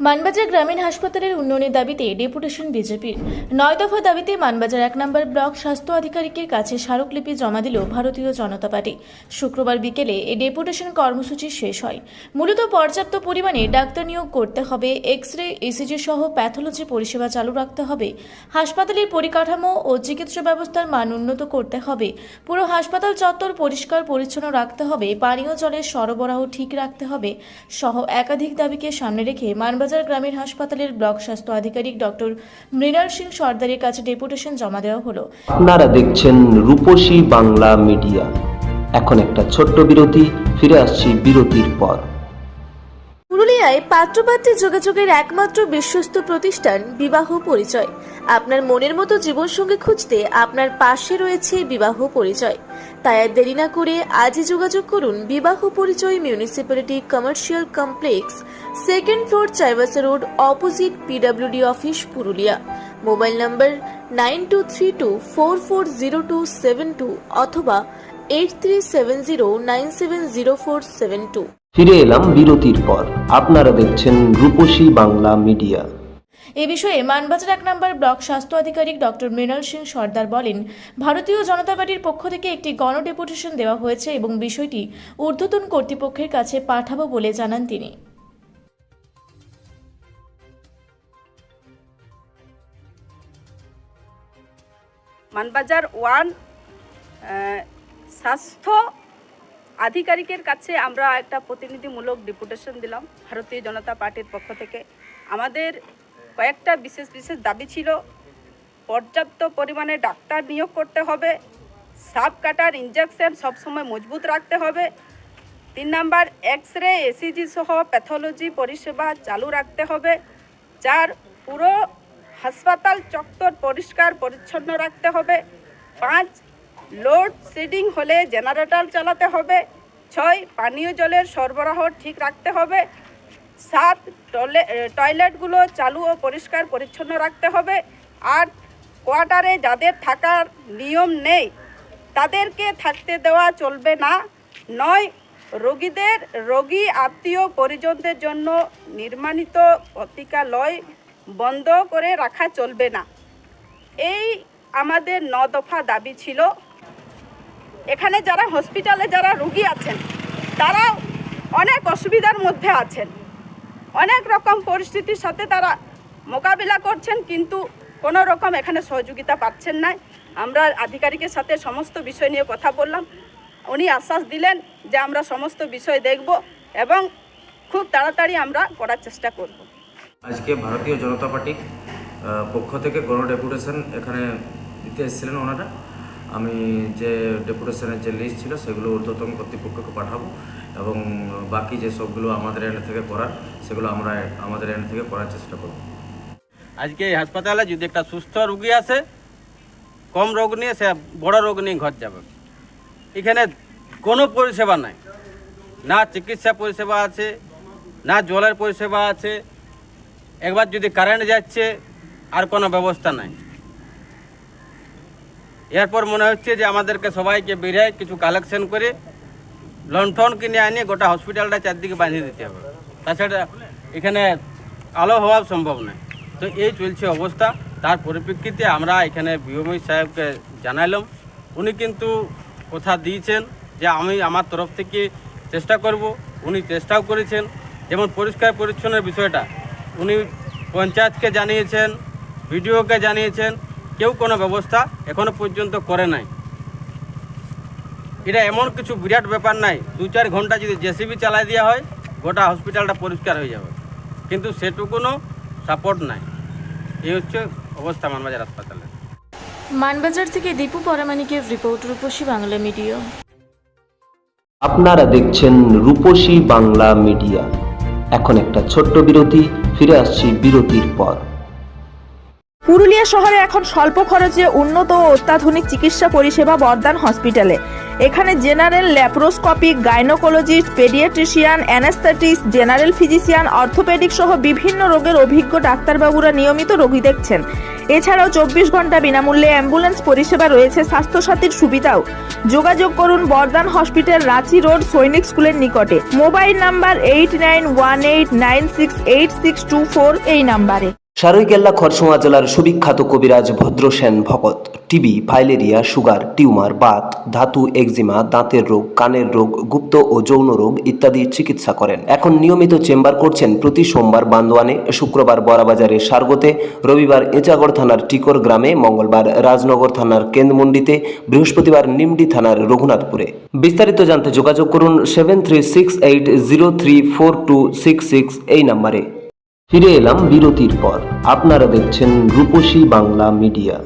মানবাজার গ্রামীণ হাসপাতালের উন্নয়নের দাবিতে ডেপুটেশন বিজেপির ৯ দফা দাবিতে মানবাজার ১ নম্বর ব্লক স্বাস্থ্য আধিকারিকের কাছে স্মারকলিপি জমা দিল ভারতীয় জনতা পার্টি। শুক্রবার বিকেলে এই ডেপুটেশন কর্মসূচি শেষ হয়। মূলত পর্যাপ্ত পরিমাণে ডাক্তার নিয়োগ করতে হবে, এক্স-রে, ইসিজি সহ প্যাথোলজি পরিষেবা চালু রাখতে হবে, হাসপাতালের পরিকাঠামো ও চিকিৎসা ব্যবস্থার মান উন্নত করতে হবে, পুরো হাসপাতাল চত্বর পরিষ্কার পরিচ্ছন্ন রাখতে হবে, পানীয় জলের সরবরাহ ঠিক রাখতে হবে সহ একাধিক দাবিকে সামনে রেখে মানবাজার গ্রামীণ হাসপাতালের ব্লক স্বাস্থ্য আধিকারিক ডক্টর মৃণাল সিং সর্দারের কাছে ডেপুটেশন জমা দেওয়া হলো। আপনারা দেখছেন রূপসী বাংলা মিডিয়া। এখন একটা ছোট্ট বিরতি, ফিরে আসছি বিরতির পর। পুরুলিয়ায় পাত্রপাত্রী যোগাযোগের একমাত্র বিশ্বস্ত প্রতিষ্ঠান বিবাহ পরিচয়। আপনার মনের মতো জীবনসঙ্গী খুঁজতে আপনার পাশে রয়েছে বিবাহ পরিচয়। তাই আর দেরি না করে আজই যোগাযোগ করুন বিবাহ পরিচয় municipality commercial complex, second floor, Chaibasa road, opposite PWD office, Purulia. Mobile নম্বর 9232440272 অথবা 8370970472। ফিরে এলাম বিরতির পর। আপনারা দেখছেন রূপসী বাংলা মিডিয়া। এ বিষয়ে মানবাজার ১ নম্বর ব্লক স্বাস্থ্য আধিকারিক ডক্টর মৃণাল সিং সর্দার বলেন, ভারতীয় জনতা পার্টির পক্ষ থেকে একটি গণডেপুটেশন দেওয়া হয়েছে এবং বিষয়টি ঊর্ধ্বতন কর্তৃপক্ষের কাছে পাঠাবো বলে জানান তিনি। মানবাজার 1 স্বাস্থ্য আধিকারিকের কাছে আমরা একটা প্রতিনিধিমূলক ডেপুটেশন দিলাম ভারতীয় জনতা পার্টির পক্ষ থেকে। আমাদের কয়েকটা বিশেষ দাবি ছিল। পর্যাপ্ত পরিমাণে ডাক্তার নিয়োগ করতে হবে, সাব কাটার ইঞ্জেকশন সবসময় মজবুত রাখতে হবে। 3 নাম্বার, এক্স-রে, এসিজি সহ প্যাথোলজি পরিষেবা চালু রাখতে হবে। 4, পুরো হাসপাতাল চত্বর পরিষ্কার পরিচ্ছন্ন রাখতে হবে। 5, লোড শেডিং হলে জেনারেটর চালাতে হবে। 6, পানীয় জলের সরবরাহ ঠিক রাখতে হবে। 7, টয়লেটগুলো চালু ও পরিষ্কার পরিচ্ছন্ন রাখতে হবে। 8, কোয়ার্টারে যাদের থাকার নিয়ম নেই তাদেরকে থাকতে দেওয়া চলবে না। 9, রোগী আত্মীয় পরিজনদের জন্য নির্মাণিত পতিকালয় বন্ধ করে রাখা চলবে না। এই আমাদের 9 দফা দাবি ছিল। এখানে যারা হসপিটালে যারা রোগী আছেন তারা অনেক অসুবিধার মধ্যে আছেন, অনেক রকম পরিস্থিতির সাথে তারা মোকাবিলা করছেন, কিন্তু কোনো রকম এখানে সহযোগিতা পাচ্ছেন না। আমরা আধিকারিকের সাথে সমস্ত বিষয় নিয়ে কথা বললাম। উনি আশ্বাস দিলেন যে আমরা সমস্ত বিষয় দেখব এবং খুব তাড়াতাড়ি আমরা করার চেষ্টা করব। আজকে ভারতীয় জনতা পার্টির পক্ষ থেকে গণ ডেপুটেশন এখানে দিতে এসেছিলেন ওনারা। আমি যে ডেপুটেশনের যে লিস্ট ছিল সেগুলো ঊর্ধ্বতন কর্তৃপক্ষকে পাঠাবো এবং বাকি যে সবগুলো আমাদের এন্ড থেকে করার সেগুলো আমরা আমাদের এন্ড থেকে করার চেষ্টা করব। আজকে এই হাসপাতালে যদি একটা সুস্থ রোগী আসে, কম রোগ নিয়ে সে বড় রোগ নিয়ে ঘর যাবে। এখানে কোনো পরিষেবা নাই, না চিকিৎসা পরিষেবা আছে, না জলের পরিষেবা আছে। একবার যদি কারেন্ট যাচ্ছে আর কোনো ব্যবস্থা নাই। এরপর মনে হচ্ছে যে আমাদেরকে সবাইকে বেরিয়ে কিছু কালেকশন করে লণ্ঠন কিনে আনিয়ে গোটা হসপিটালটা চারদিকে বাঁধিয়ে দিতে হবে, তাছাড়া এখানে আলো হওয়া সম্ভব নয়। তো এই চলছে অবস্থা। তার পরিপ্রেক্ষিতে আমরা এখানে বিএমই সাহেবকে জানাইলাম। উনি কিন্তু কথা দিয়েছেন যে আমি আমার তরফ থেকে চেষ্টা করব। উনি চেষ্টাও করেছেন। যেমন পরিষ্কার পরিচ্ছন্নের বিষয়টা উনি পঞ্চায়েতকে জানিয়েছেন, বিডিওকে জানিয়েছেন, কেউ কোনো ব্যবস্থা এখনো পর্যন্ত করে নাই। এটা এমন কিছু বিরাট ব্যাপার নাই, 2-4 ঘন্টা যদি জেসিবি চালাই দেওয়া হয় গোটা হসপিটালটা পরিষ্কার হয়ে যাবে, কিন্তু সেটুকুনো সাপোর্ট নাই। এই হচ্ছে অবস্থা মানবাজার হাসপাতালে। মানবাজার থেকে দীপু পরামানিকের রিপোর্ট, রূপসী বাংলা মিডিয়া। আপনারা দেখছেন রূপসী বাংলা মিডিয়া। এখন একটা ছোট্ট বিরতি, ফিরে আসছি বিরতির পর। পুরুলিয়া শহরে এখন স্বল্প খরচে উন্নত ও অত্যাধুনিক চিকিৎসা পরিষেবা বর্দান হসপিটালে। এখানে general, laparoscopic, gynaecologist, paediatrician, anaesthetist, general physician, orthopaedic সহ বিভিন্ন রোগের অভিজ্ঞ ডাক্তারবাবুরা নিয়মিত রোগী দেখছেন। এছাড়াও 24 ঘন্টা বিনামূল্যে অ্যাম্বুলেন্স পরিষেবা রয়েছে, স্বাস্থ্যসাথীর সুবিধাও। যোগাযোগ করুন বর্ধমান হসপিটাল, রাঁচি রোড, সৈনিক স্কুলের নিকটে। মোবাইল নাম্বার 8918968624 এই নাম্বারে। সারৈকেল্লা খরসোয়া জেলার সুবিখ্যাত কবিরাজ ভদ্রসেন ভকত TB, filaria, sugar, tumour, Baat, ধাতু, এক্সিমা, দাঁতের রোগ, কানের রোগ, গুপ্ত ও যৌন রোগ ইত্যাদি চিকিৎসা করেন। এখন নিয়মিত চেম্বার করছেন প্রতি সোমবার বান্দোয়ানে, শুক্রবার বড়াবাজারে সারগোতে, রবিবার এঁচাগড় থানার টিকর গ্রামে, মঙ্গলবার রাজনগর থানার কেন্দ্রমন্ডিতে, বৃহস্পতিবার নিমডি থানার রঘুনাথপুরে। বিস্তারিত জানতে যোগাযোগ করুন 7368034266 এই নাম্বারে। ফিরে এলাম বিরতির পর। আপনারা দেখছেন রূপসী বাংলা মিডিয়া।